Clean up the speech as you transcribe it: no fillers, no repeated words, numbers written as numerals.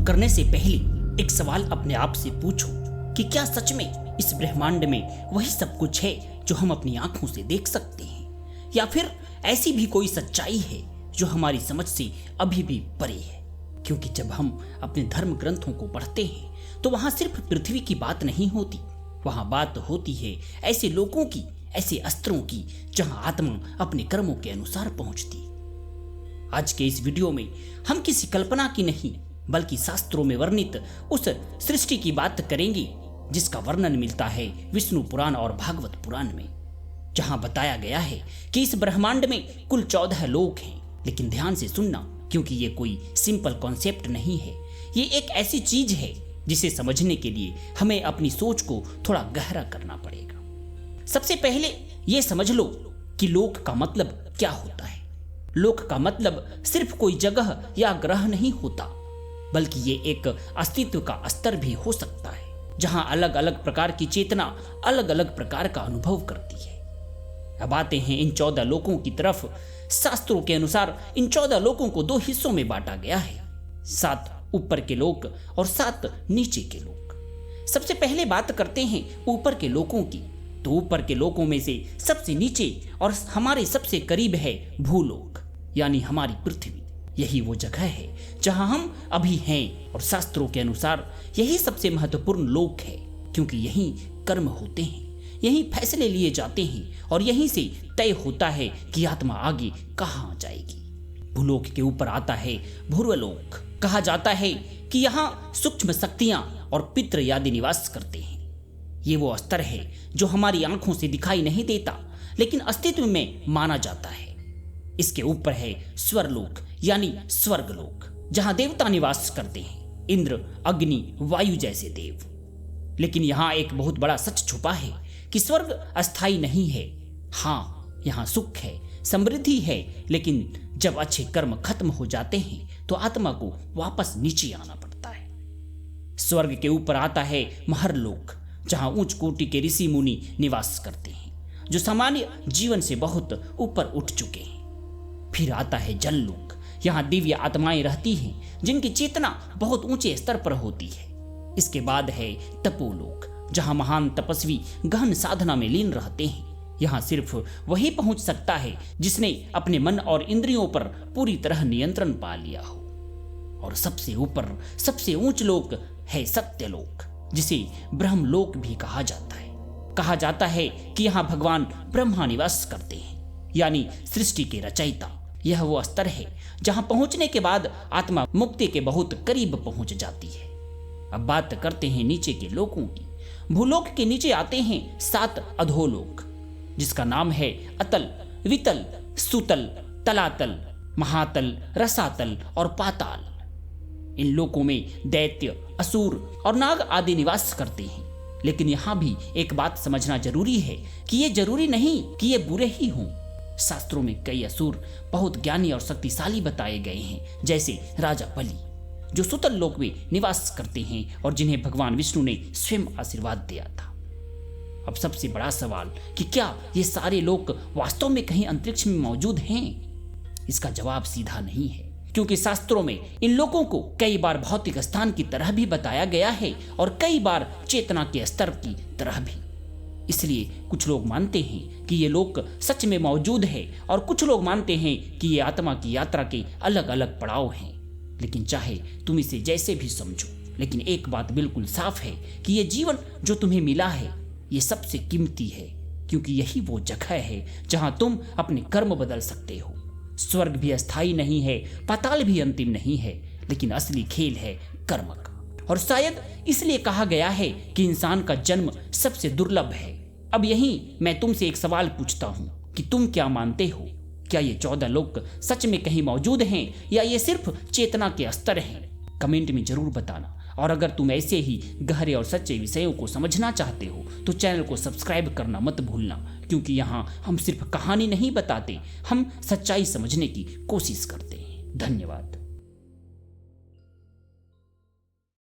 करने से पहले एक सवाल अपने आप से पूछो कि क्या सच में इस ब्रह्मांड में वही सब कुछ है जो हम अपनी आंखों से देख सकते हैं, या फिर ऐसी भी कोई सच्चाई है जो हमारी समझ से अभी भी परे है। क्योंकि जब हम अपने धर्म ग्रंथों को पढ़ते हैं तो वहां सिर्फ पृथ्वी की बात नहीं होती, वहां बात होती है ऐसे लोगों की, ऐसे अस्त्रों की जहां आत्मा अपने कर्मों के अनुसार पहुंचती। आज के इस वीडियो में हम किसी कल्पना की नहीं बल्कि शास्त्रों में वर्णित उस सृष्टि की बात करेंगे जिसका वर्णन मिलता है विष्णु पुराण और भागवत पुराण में, जहां बताया गया है कि इस ब्रह्मांड में कुल 14 लोक हैं। लेकिन ध्यान से सुनना, क्योंकि ये कोई सिंपल कॉन्सेप्ट नहीं है, ये एक ऐसी चीज है जिसे समझने के लिए हमें अपनी सोच को थोड़ा गहरा करना पड़ेगा। सबसे पहले ये समझ लो कि लोक का मतलब क्या होता है। लोक का मतलब सिर्फ कोई जगह या ग्रह नहीं होता, बल्कि ये एक अस्तित्व का स्तर भी हो सकता है जहां अलग अलग प्रकार की चेतना अलग अलग प्रकार का अनुभव करती है। अब आते हैं इन 14 लोकों की तरफ। शास्त्रों के अनुसार इन 14 लोकों को 2 हिस्सों में बांटा गया है, 7 ऊपर के लोक और 7 नीचे के लोक। सबसे पहले बात करते हैं ऊपर के लोकों की। तो ऊपर के लोकों में से सबसे नीचे और हमारे सबसे करीब है भूलोक, यानी हमारी पृथ्वी। यही वो जगह है जहां हम अभी हैं, और शास्त्रों के अनुसार यही सबसे महत्वपूर्ण लोक है, क्योंकि यहीं कर्म होते हैं, यहीं फैसले लिए जाते हैं और यहीं से तय होता है कि आत्मा आगे कहां जाएगी। भूलोक के ऊपर आता है भूर्वलोक। कहा जाता है कि यहाँ सूक्ष्म शक्तियां और पितृ आदि निवास करते हैं। ये वो स्तर है जो हमारी आंखों से दिखाई नहीं देता लेकिन अस्तित्व में माना जाता है। इसके ऊपर है स्वरलोक यानी स्वर्गलोक, जहां देवता निवास करते हैं, इंद्र, अग्नि, वायु जैसे देव। लेकिन यहाँ एक बहुत बड़ा सच छुपा है कि स्वर्ग अस्थायी नहीं है। हाँ, यहाँ सुख है, समृद्धि है, लेकिन जब अच्छे कर्म खत्म हो जाते हैं तो आत्मा को वापस नीचे आना पड़ता है। स्वर्ग के ऊपर आता है महरलोक, जहां उच्च कोटि के ऋषि मुनि निवास करते हैं, जो सामान्य जीवन से बहुत ऊपर उठ चुके हैं। फिर आता है जललोक। यहाँ दिव्य आत्माएं रहती हैं जिनकी चेतना बहुत ऊंचे स्तर पर होती है। इसके बाद है तपोलोक, जहां महान तपस्वी गहन साधना में लीन रहते हैं। यहाँ सिर्फ वही पहुंच सकता है जिसने अपने मन और इंद्रियों पर पूरी तरह नियंत्रण पा लिया हो। और सबसे ऊपर सबसे ऊंच लोक है सत्यलोक, जिसे ब्रह्मलोक भी कहा जाता है। कहा जाता है कि यहाँ भगवान ब्रह्मा निवास करते हैं, यानी सृष्टि के रचयिता। यह वो स्तर है जहां पहुंचने के बाद आत्मा मुक्ति के बहुत करीब पहुंच जाती है। अब बात करते हैं नीचे के लोकों की। भूलोक के नीचे आते हैं 7 अधोलोक, जिसका नाम है अतल, वितल, सुतल, तलातल, महातल, रसातल और पाताल। इन लोकों में दैत्य, असुर और नाग आदि निवास करते हैं। लेकिन यहाँ भी एक बात समझना जरूरी है कि ये जरूरी नहीं कि ये बुरे ही हों। शास्त्रों में कई असुर बहुत ज्ञानी और शक्तिशाली बताए गए हैं, जैसे राजा बलि, जो सुतल लोक में निवास करते हैं और जिन्हें भगवान विष्णु ने स्वयं आशीर्वाद दिया था। अब सबसे बड़ा सवाल कि क्या ये सारे लोक वास्तव में कहीं अंतरिक्ष में मौजूद हैं? इसका जवाब सीधा नहीं है, क्योंकि शास्त्रों में इन लोकों को कई बार भौतिक स्थान की तरह भी बताया गया है और कई बार चेतना के स्तर की तरह भी। इसलिए कुछ लोग मानते हैं कि ये लोक सच में मौजूद है और कुछ लोग मानते हैं कि ये आत्मा की यात्रा के अलग अलग पड़ाव हैं। लेकिन चाहे तुम इसे जैसे भी समझो, लेकिन एक बात बिल्कुल साफ है कि ये जीवन जो तुम्हें मिला है ये सबसे कीमती है, क्योंकि यही वो जगह है जहां तुम अपने कर्म बदल सकते हो। स्वर्ग भी अस्थायी नहीं है, पाताल भी अंतिम नहीं है, लेकिन असली खेल है कर्म का। और शायद इसलिए कहा गया है कि इंसान का जन्म सबसे दुर्लभ है। अब यहीं मैं तुमसे एक सवाल पूछता हूँ कि तुम क्या मानते हो? क्या ये 14 लोक सच में कहीं मौजूद हैं या ये सिर्फ चेतना के स्तर हैं? कमेंट में जरूर बताना। और अगर तुम ऐसे ही गहरे और सच्चे विषयों को समझना चाहते हो तो चैनल को सब्सक्राइब करना मत भूलना, क्योंकि यहाँ हम सिर्फ कहानी नहीं बताते, हम सच्चाई समझने की कोशिश करते हैं। धन्यवाद।